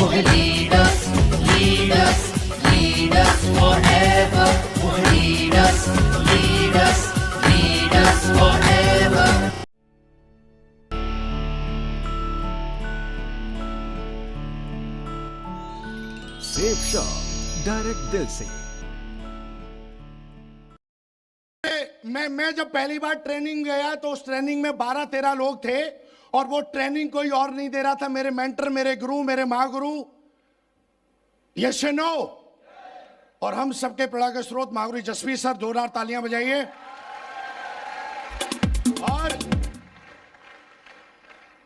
lead us, lead us, lead us forever. Lead us, lead us, lead us forever. Safe shop direct दिल से। मैं जब पहली बार training गया तो उस ट्रेनिंग में 12-13 लोग थे और वो ट्रेनिंग कोई और नहीं दे रहा था, मेरे मेंटर, मेरे गुरु, मेरे महागुरु, यस नो। और हम सबके प्रेरणा के स्रोत महागुरु जसवीर सर, जोरदार तालियां बजाइए। और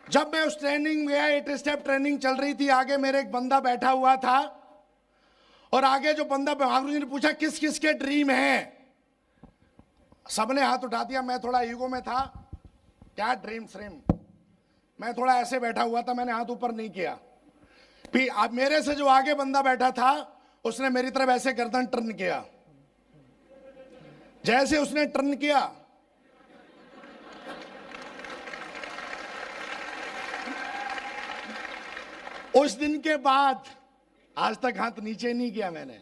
जब मैं उस ट्रेनिंग में गया, 8 स्टेप ट्रेनिंग चल रही थी, आगे मेरे एक बंदा बैठा हुआ था और आगे जो बंदा, महागुरु जी ने पूछा किस किस के ड्रीम है। सबने हाथ उठा दिया। मैं थोड़ा ईगो में था, क्या ड्रीम श्रीम, मैं थोड़ा ऐसे बैठा हुआ था, मैंने हाथ ऊपर नहीं किया। फिर अब मेरे से जो आगे बंदा बैठा था उसने मेरी तरफ ऐसे गर्दन टर्न किया। जैसे उसने टर्न किया, उस दिन के बाद आज तक हाथ नीचे नहीं किया मैंने।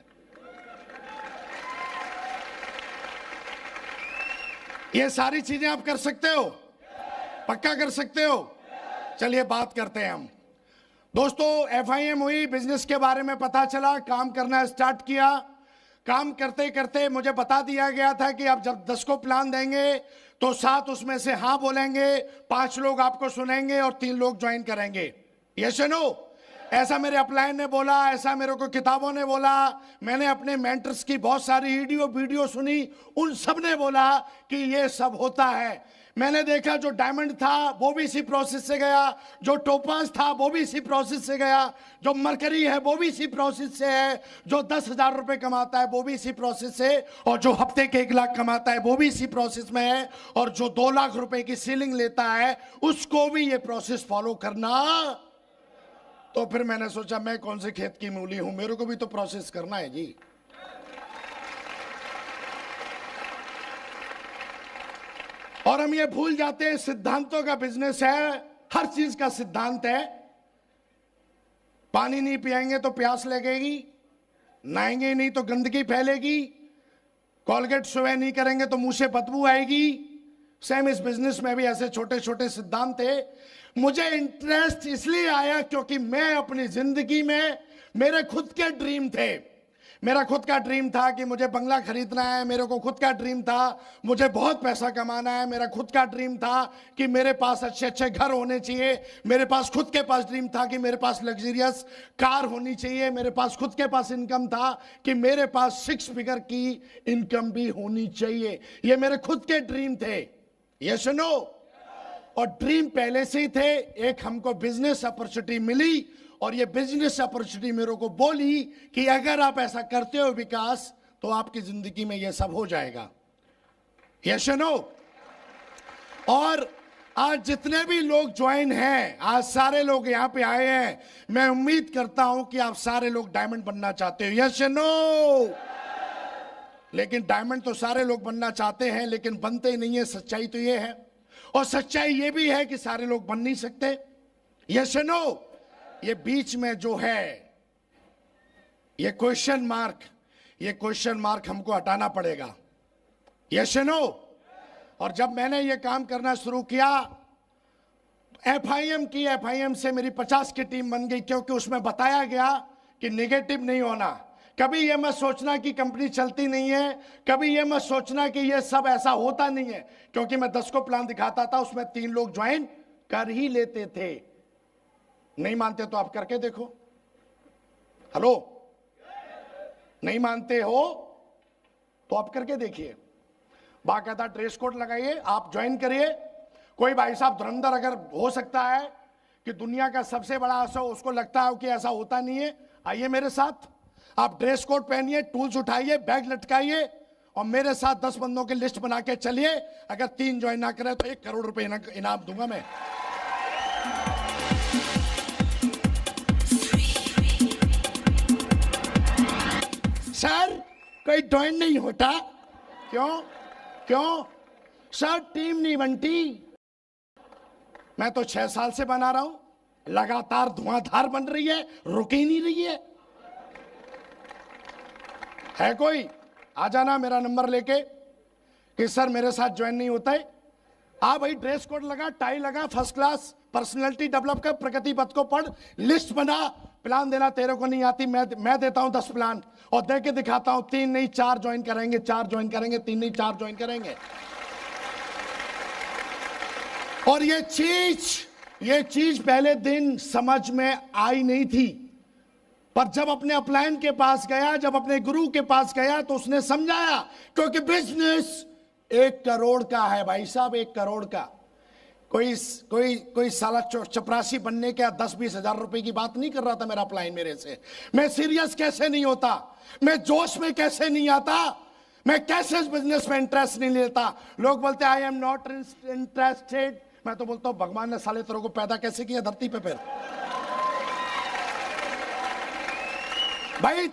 ये सारी चीजें आप कर सकते हो, पक्का कर सकते हो। चलिए बात करते हैं हम। दोस्तों, FIM हुई, बिजनेस के बारे में पता चला, काम करना स्टार्ट किया। काम करते करते मुझे बता दिया गया था कि आप जब 10 को प्लान देंगे तो 7 उसमें से हाँ बोलेंगे, 5 लोग आपको सुनेंगे और 3 लोग ज्वाइन करेंगे। यस नो, ऐसा मेरे अपलाइन ने बोला, ऐसा मेरे को किताबों ने बोला, मैंने अपने मेंटर्स की बहुत सारी वीडियो सुनी, उन सब ने बोला कि ये सब होता है। मैंने देखा जो डायमंड था वो भी इसी प्रोसेस से गया, जो टोपाज था वो भी इसी प्रोसेस से गया, जो मरकरी है वो भी इसी प्रोसेस से है, जो 10,000 रुपए कमाता है वो भी इसी प्रोसेस से, और जो हफ्ते के 1 लाख कमाता है वो भी इसी प्रोसेस में है, और जो 2 लाख रुपए की सीलिंग लेता है उसको भी ये प्रोसेस फॉलो करना। तो फिर मैंने सोचा मैं कौन से खेत की मूली हूं, मेरे को भी तो प्रोसेस करना है जी। और हम ये भूल जाते हैं सिद्धांतों का बिजनेस है, हर चीज का सिद्धांत है। पानी नहीं पिएंगे तो प्यास लगेगी, नहाएंगे नहीं तो गंदगी फैलेगी, कॉलगेट सुबह नहीं करेंगे तो मुंह से बदबू आएगी। सेम इस बिजनेस में भी ऐसे छोटे छोटे सिद्धांत थे। मुझे इंटरेस्ट इसलिए आया क्योंकि मैं अपनी जिंदगी में, मेरे खुद के ड्रीम थे। मेरा खुद का ड्रीम था कि मुझे बंगला खरीदना है, मेरे को खुद का ड्रीम था मुझे बहुत पैसा कमाना है, मेरा खुद का ड्रीम था कि मेरे पास अच्छे अच्छे घर होने चाहिए, मेरे पास खुद के पास ड्रीम था कि मेरे पास लग्जरियस कार होनी चाहिए, मेरे पास खुद के पास इनकम था कि मेरे पास 6 फिगर की इनकम भी होनी चाहिए। ये मेरे खुद के ड्रीम थे, यस नो। और ड्रीम पहले से ही थे। एक हमको बिजनेस अपॉर्चुनिटी मिली और ये बिजनेस अपॉर्चुनिटी मेरे को बोली कि अगर आप ऐसा करते हो विकास तो आपकी जिंदगी में ये सब हो जाएगा, यस नो। और आज जितने भी लोग ज्वाइन हैं, आज सारे लोग यहां पे आए हैं, मैं उम्मीद करता हूं कि आप सारे लोग डायमंड बनना चाहते हो, यस नो। लेकिन डायमंड तो सारे लोग बनना चाहते हैं लेकिन बनते ही नहीं है, सच्चाई तो ये है। और सच्चाई ये भी है कि सारे लोग बन नहीं सकते, यस नो। ये बीच में जो है ये क्वेश्चन मार्क हमको हटाना पड़ेगा, यस नो। और जब मैंने ये काम करना शुरू किया, FIM से मेरी 50 की टीम बन गई, क्योंकि उसमें बताया गया कि नेगेटिव नहीं होना। कभी ये मत सोचना कि कंपनी चलती नहीं है, कभी ये मत सोचना कि ये सब ऐसा होता नहीं है, क्योंकि मैं 10 को प्लान दिखाता था, उसमें 3 लोग ज्वाइन कर ही लेते थे। नहीं मानते तो आप करके देखो। हेलो, नहीं मानते हो तो आप करके देखिए। बाकायदा ड्रेस कोड लगाइए, आप ज्वाइन करिए। कोई भाई साहब धुरंधर अगर हो सकता है कि दुनिया का सबसे बड़ा ऐसा, उसको लगता है कि ऐसा होता नहीं है, आइए मेरे साथ। आप ड्रेस कोड पहनिए, टूल्स उठाइए, बैग लटकाइए और मेरे साथ 10 बंदों की लिस्ट बना के चलिए। अगर 3 ज्वाइन ना करें तो 1 करोड़ रुपए इनाम दूंगा मैं। सर कोई ज्वाइन नहीं होता, क्यों सर टीम नहीं बनती? मैं तो 6 साल से बना रहा हूं, लगातार धुआंधार बन रही है, रुक ही नहीं रही है कोई? आ जाना मेरा नंबर लेके कि सर मेरे साथ ज्वाइन नहीं होता है। आ भाई, ड्रेस कोड लगा, टाई लगा, फर्स्ट क्लास, पर्सनैलिटी डेवलप कर, प्रगति पथ को पढ़, लिस्ट बना, प्लान देना तेरे को नहीं आती, मैं देता हूं 10 प्लान और दे के दिखाता हूं। 3 नहीं 4 ज्वाइन करेंगे, 4 ज्वाइन करेंगे, 3 नहीं 4 ज्वाइन करेंगे। और ये चीज पहले दिन समझ में आई नहीं थी, पर जब अपने अपलायन के पास गया, जब अपने गुरु के पास गया तो उसने समझाया, क्योंकि बिजनेस 1 करोड़ का है भाई साहब, 1 करोड़ का। कोई साला चपरासी बनने के 10-20 हजार रुपए की बात नहीं कर रहा था मेरा अपलायन मेरे से। मैं सीरियस कैसे नहीं होता, मैं जोश में कैसे नहीं आता, मैं कैसे इस बिजनेस में इंटरेस्ट नहीं लेता। लोग बोलते आई एम नॉट इंटरेस्टेड, मैं तो बोलता हूं भगवान ने साले तेरे को पैदा कैसे किया धरती पे? फिर भाई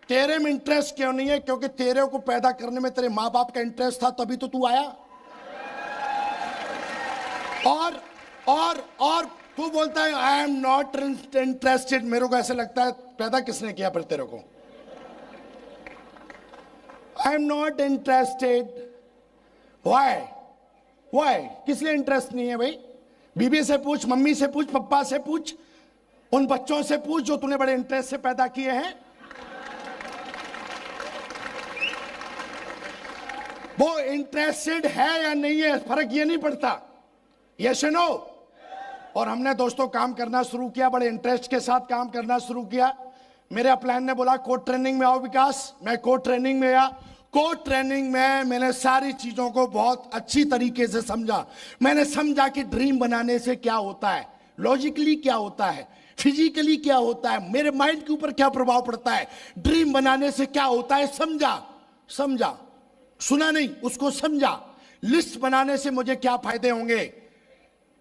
तेरे में इंटरेस्ट क्यों नहीं है? क्योंकि तेरे को पैदा करने में तेरे माँ बाप का इंटरेस्ट था, तभी तो तू आया। और तू बोलता है आई एम नॉट इंटरेस्टेड। मेरे को ऐसे लगता है पैदा किसने किया फिर तेरे को? I am not interested. Why किस लिए इंटरेस्ट नहीं है भाई? बीबी से पूछ, मम्मी से पूछ, पप्पा से पूछ, उन बच्चों से पूछ जो तूने बड़े इंटरेस्ट से पैदा किए हैं। वो इंटरेस्टेड है या नहीं है, फर्क ये नहीं पड़ता, यस नो। और हमने दोस्तों काम करना शुरू किया, बड़े इंटरेस्ट के साथ काम करना शुरू किया। मेरे अपलायन ने बोला कोड ट्रेनिंग में आओ विकास, मैं कोड ट्रेनिंग में आया। कोड ट्रेनिंग में मैंने सारी चीजों को बहुत अच्छी तरीके से समझा। मैंने समझा कि ड्रीम बनाने से क्या होता है, लॉजिकली क्या होता है, फिजिकली क्या होता है, मेरे माइंड के ऊपर क्या प्रभाव पड़ता है, ड्रीम बनाने से क्या होता है, समझा, सुना नहीं, उसको समझा। लिस्ट बनाने से मुझे क्या फायदे होंगे,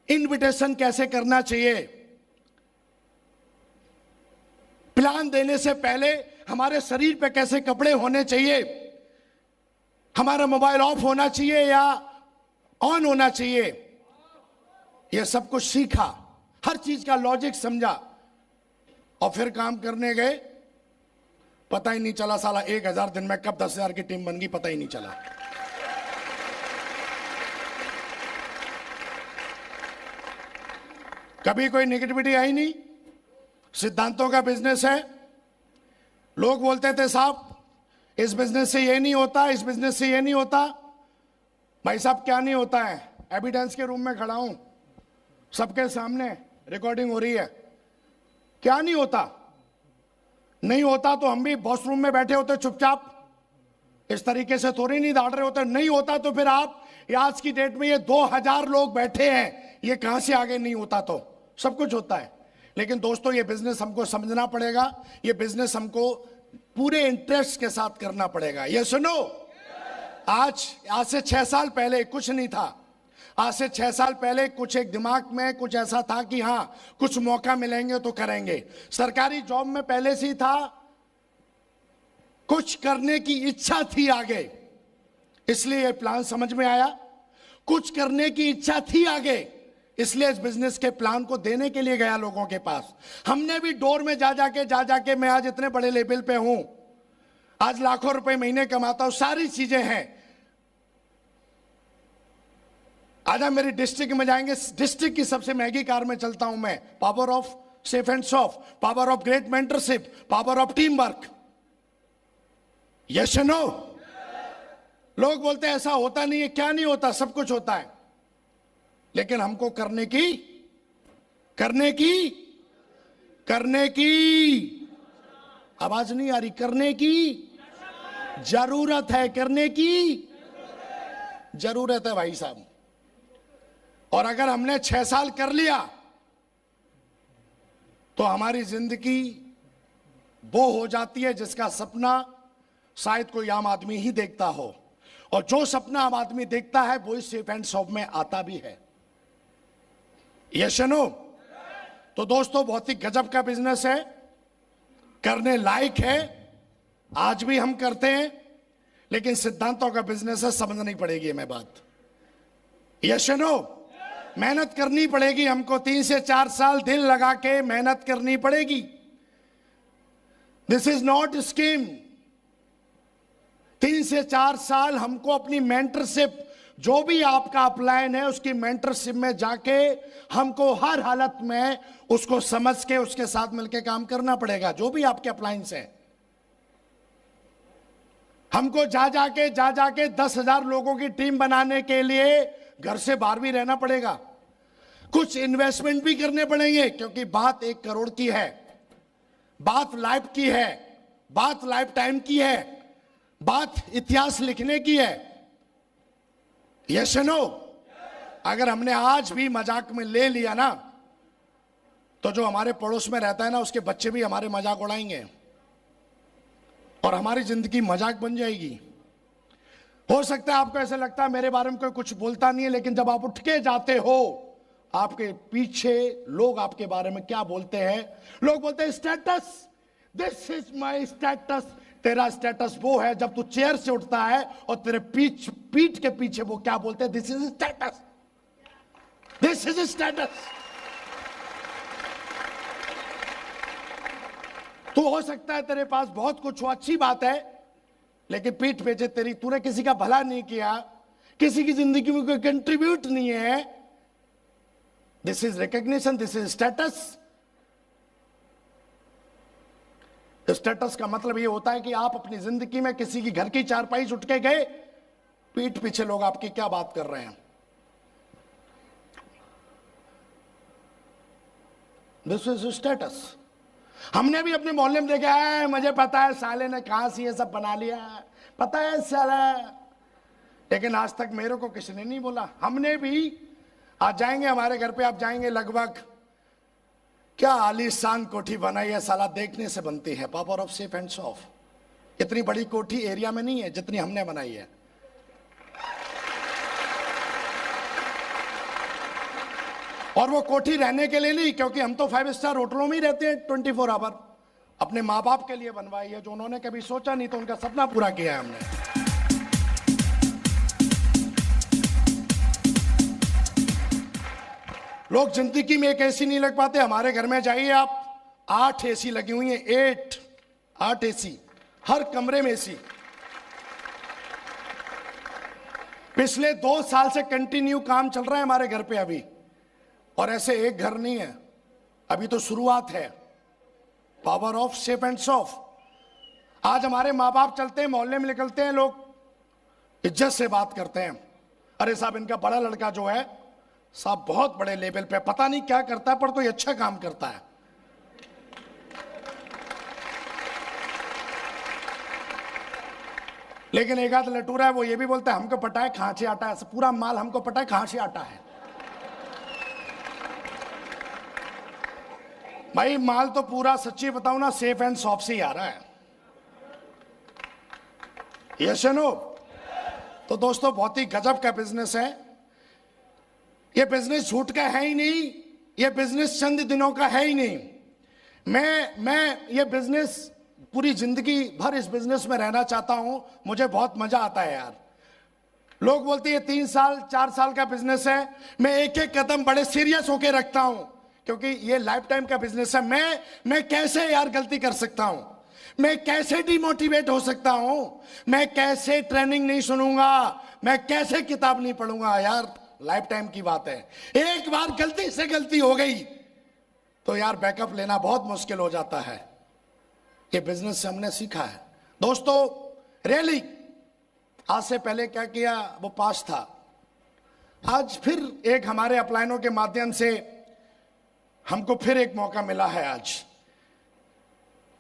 इनविटेशन कैसे करना चाहिए, प्लान देने से पहले हमारे शरीर पे कैसे कपड़े होने चाहिए, हमारा मोबाइल ऑफ होना चाहिए या ऑन होना चाहिए, यह सब कुछ सीखा, हर चीज का लॉजिक समझा। और फिर काम करने गए, पता ही नहीं चला साला 1000 दिन में कब 10,000 की टीम बन गई, पता ही नहीं चला। कभी कोई नेगेटिविटी आई नहीं। सिद्धांतों का बिजनेस है। लोग बोलते थे साहब इस बिजनेस से ये नहीं होता, इस बिजनेस से ये नहीं होता। भाई साहब क्या नहीं होता है? एविडेंस के रूम में खड़ा हूं, सबके सामने रिकॉर्डिंग हो रही है। क्या नहीं होता? नहीं होता तो हम भी बॉस रूम में बैठे होते चुपचाप, इस तरीके से थोड़ी नहीं दाड़ रहे होते। नहीं होता तो फिर आप आज की डेट में ये 2000 लोग बैठे हैं, ये कहां से आगे? नहीं होता तो सब कुछ होता है। लेकिन दोस्तों ये बिजनेस हमको समझना पड़ेगा, ये बिजनेस हमको पूरे इंटरेस्ट के साथ करना पड़ेगा। ये सुनो, आज से 6 साल पहले कुछ नहीं था। आज से 6 साल पहले कुछ एक दिमाग में कुछ ऐसा था कि हाँ कुछ मौका मिलेंगे तो करेंगे। सरकारी जॉब में पहले से ही था, कुछ करने की इच्छा थी आगे, इसलिए ये प्लान समझ में आया। कुछ करने की इच्छा थी आगे, इसलिए इस बिजनेस के प्लान को देने के लिए गया लोगों के पास। हमने भी डोर में जा जाके मैं आज इतने बड़े लेवल पे हूं, आज लाखों रुपए महीने कमाता हूं, सारी चीजें हैं। आज आप मेरी डिस्ट्रिक्ट में जाएंगे, डिस्ट्रिक्ट की सबसे महंगी कार में चलता हूं मैं। Power of safe and soft, power of great mentorship, power of team work. Yes no? लोग बोलते हैं ऐसा होता नहीं है। क्या नहीं होता? सब कुछ होता है, लेकिन हमको करने की आवाज नहीं आ रही, करने की जरूरत है, करने की जरूरत है भाई साहब। और अगर हमने 6 साल कर लिया तो हमारी जिंदगी वो हो जाती है जिसका सपना शायद कोई आम आदमी ही देखता हो, और जो सपना आम आदमी देखता है वो इस सेफ एंड सॉफ्ट में आता भी है। Yes no? तो दोस्तों बहुत ही गजब का बिजनेस है, करने लायक है, आज भी हम करते हैं, लेकिन सिद्धांतों का बिजनेस है, समझनी पड़ेगी हमें बात। Yes no? मेहनत करनी पड़ेगी हमको, 3 से 4 साल दिल लगा के मेहनत करनी पड़ेगी। This is not scheme. 3 से 4 साल हमको अपनी मेंटरशिप, जो भी आपका अपलाइन है उसकी मेंटरशिप में जाके हमको हर हालत में उसको समझ के उसके साथ मिलकर काम करना पड़ेगा। जो भी आपके अपलाइंस है, हमको जा जाके 10,000 लोगों की टीम बनाने के लिए घर से बाहर भी रहना पड़ेगा, कुछ इन्वेस्टमेंट भी करने पड़ेंगे, क्योंकि बात 1 करोड़ की है, बात लाइफ की है, बात लाइफ टाइम की है, बात इतिहास लिखने की है। Yes no? अगर हमने आज भी मजाक में ले लिया ना, तो जो हमारे पड़ोस में रहता है ना, उसके बच्चे भी हमारे मजाक उड़ाएंगे और हमारी जिंदगी मजाक बन जाएगी। हो सकता है आपको ऐसा लगता है मेरे बारे में कोई कुछ बोलता नहीं है, लेकिन जब आप उठ के जाते हो, आपके पीछे लोग आपके बारे में क्या बोलते हैं? लोग बोलते हैं status, this is my status. तेरा स्टेटस वो है जब तू चेयर से उठता है और तेरे पीठ के पीछे वो क्या बोलते हैं? This is status, this is status. तो हो सकता है तेरे पास बहुत कुछ हो, अच्छी बात है, लेकिन पीठ पीछे तेरी, तूने किसी का भला नहीं किया, किसी की जिंदगी में कोई कंट्रीब्यूट नहीं है। This is recognition, this is status. Status का मतलब ये होता है कि आप अपनी जिंदगी में किसी की घर की चारपाई से उठ के गए, पीठ पीछे लोग आपकी क्या बात कर रहे हैं। This is status. हमने भी अपने मोहल्ले में देखा है, मुझे पता है साले ने कहां से ये सब बना लिया है, पता है साला, लेकिन आज तक मेरे को किसी ने नहीं बोला। हमने भी, आज जाएंगे हमारे घर पे, आप जाएंगे, लगभग क्या आलीशान कोठी बनाई है साला, देखने से बनती है। पावर ऑफ सेफ एंड सॉफ। इतनी बड़ी कोठी एरिया में नहीं है जितनी हमने बनाई है। और वो कोठी रहने के लिए नहीं, क्योंकि हम तो 5 स्टार होटलों में ही रहते हैं 24 आवर। अपने माँ बाप के लिए बनवाई है, जो उन्होंने कभी सोचा नहीं, तो उनका सपना पूरा किया है हमने। लोग जिंदगी में एक एसी नहीं लग पाते। हमारे घर में जाइए आप, 8 एसी लगी हुई हैं, 8 एसी, हर कमरे में एसी। पिछले 2 साल से कंटिन्यू काम चल रहा है हमारे घर पे अभी, और ऐसे एक घर नहीं है, अभी तो शुरुआत है। पावर ऑफ सेफ एंड सॉफ। आज हमारे माँ बाप चलते हैं, मोहल्ले में निकलते हैं, लोग इज्जत से बात करते हैं, अरे साहब इनका बड़ा लड़का जो है साहब बहुत बड़े लेवल पे, पता नहीं क्या करता है, पर तो ये अच्छा काम करता है। लेकिन एक आध लटूरा है, वो ये भी बोलता है हमको पता है कहां से आता है, पूरा माल हमको पता है कहां से आता है। भाई माल तो पूरा, सच्ची बताऊं ना, सेफ एंड सॉफ से ही आ रहा है। Yes no? तो दोस्तों बहुत ही गजब का बिजनेस है ये। बिजनेस झूठ का है ही नहीं, ये बिजनेस चंद दिनों का है ही नहीं। मैं ये बिजनेस पूरी जिंदगी भर इस बिजनेस में रहना चाहता हूं। मुझे बहुत मजा आता है यार। लोग बोलते हैं 3 साल 4 साल का बिजनेस है, मैं एक एक कदम बड़े सीरियस होकर रखता हूं, क्योंकि ये लाइफ टाइम का बिजनेस है। मैं कैसे यार गलती कर सकता हूं, मैं कैसे डिमोटिवेट हो सकता हूं, मैं कैसे ट्रेनिंग नहीं सुनूंगा, मैं कैसे किताब नहीं पढ़ूंगा। यार लाइफ टाइम की बात है, एक बार गलती से गलती हो गई तो यार बैकअप लेना बहुत मुश्किल हो जाता है। ये बिजनेस से हमने सीखा है दोस्तों। रियली आज से पहले क्या किया वो पास था, आज फिर एक हमारे अपलाइनों के माध्यम से हमको फिर एक मौका मिला है आज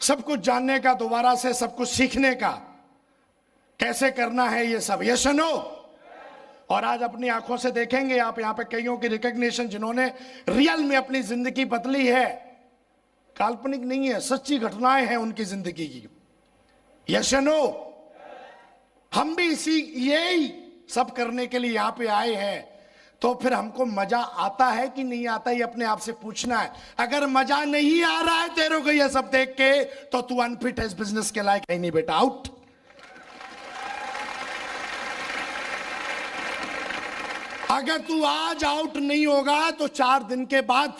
सब कुछ जानने का, दोबारा से सब कुछ सीखने का, कैसे करना है ये सब। यस और नो? और आज अपनी आंखों से देखेंगे आप यहाँ पे कईयों की रिकॉग्निशन जिन्होंने रियल में अपनी जिंदगी बदली है, काल्पनिक नहीं है, सच्ची घटनाएं हैं उनकी जिंदगी की। यस और नो? हम भी इसी यही सब करने के लिए यहाँ पे आए हैं, तो फिर हमको मजा आता है कि नहीं आता, ये अपने आप से पूछना है। अगर मजा नहीं आ रहा है तेरे को ये सब देख के, तो तू अनफिट है इस बिजनेस के लायक है नहीं बेटा, आउट। अगर तू आज आउट नहीं होगा तो 4 दिन के बाद,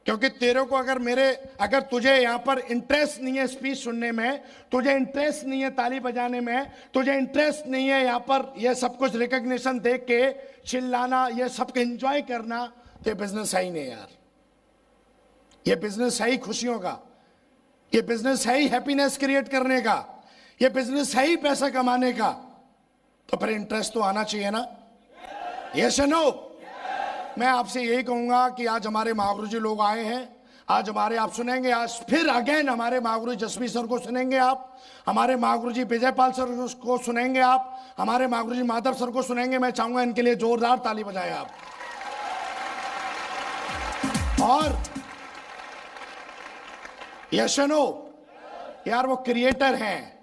क्योंकि तेरे को अगर तुझे यहां पर इंटरेस्ट नहीं है स्पीच सुनने में, तुझे इंटरेस्ट नहीं है ताली बजाने में, तुझे इंटरेस्ट नहीं है यहां पर ये सब कुछ रिकॉग्निशन देख के चिल्लाना, ये सब एंजॉय करना, तो ये बिजनेस है ही नहीं यार। ये बिजनेस है ही खुशियों का, ये बिजनेस है ही हैप्पीनेस क्रिएट करने का, ये बिजनेस है ही पैसा कमाने का। तो फिर इंटरेस्ट तो आना चाहिए ना। यस या नो? मैं आपसे यही कहूंगा कि आज हमारे महागुरु जी लोग आए हैं, आज हमारे आप सुनेंगे, आज फिर अगेन हमारे महागुरु जसवी सर को सुनेंगे आप, हमारे महागुरु जी विजयपाल सर को सुनेंगे आप, हमारे महागुरु जी माधव सर को सुनेंगे। मैं चाहूंगा इनके लिए जोरदार ताली बजाएं आप। और यस या नो? यार वो क्रिएटर हैं,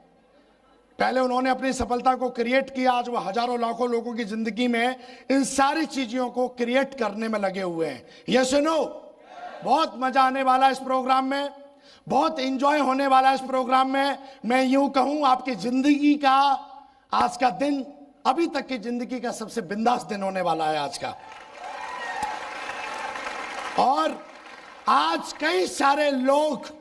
पहले उन्होंने अपनी सफलता को क्रिएट किया, आज वो हजारों लाखों लोगों की जिंदगी में इन सारी चीजों को क्रिएट करने में लगे हुए हैं। यस या नो? बहुत मजा आने वाला है इस प्रोग्राम में, बहुत एंजॉय होने वाला है इस प्रोग्राम में। मैं यूं कहूं आपकी जिंदगी का आज का दिन अभी तक की जिंदगी का सबसे बिंदास दिन होने वाला है आज का। और आज कई सारे लोग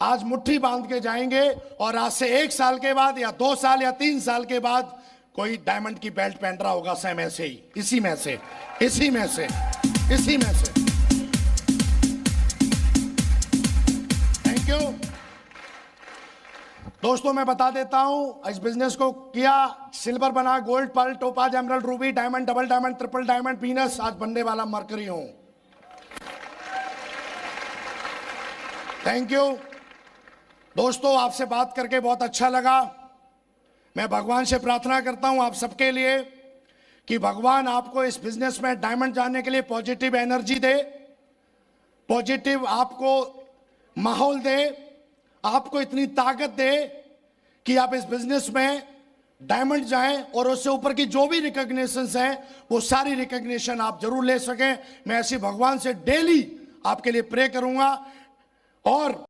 आज मुट्ठी बांध के जाएंगे और आज से 1 साल के बाद या 2 साल या 3 साल के बाद कोई डायमंड की बेल्ट पहन रहा होगा सेम ऐसे ही, इसी में से। थैंक यू दोस्तों। मैं बता देता हूं, इस बिजनेस को किया, सिल्वर बना, gold, pearl, topaz, emerald, ruby, diamond, double diamond, triple diamond, Venus, आज बनने वाला मरकरी हूं। थैंक यू दोस्तों, आपसे बात करके बहुत अच्छा लगा। मैं भगवान से प्रार्थना करता हूं आप सबके लिए कि भगवान आपको इस बिजनेस में डायमंड जाने के लिए पॉजिटिव एनर्जी दे, पॉजिटिव आपको माहौल दे, आपको इतनी ताकत दे कि आप इस बिजनेस में डायमंड जाएं और उससे ऊपर की जो भी रिकॉग्निशंस हैं वो सारी रिकॉग्निशन आप जरूर ले सकें। मैं ऐसी भगवान से डेली आपके लिए प्रे करूंगा। और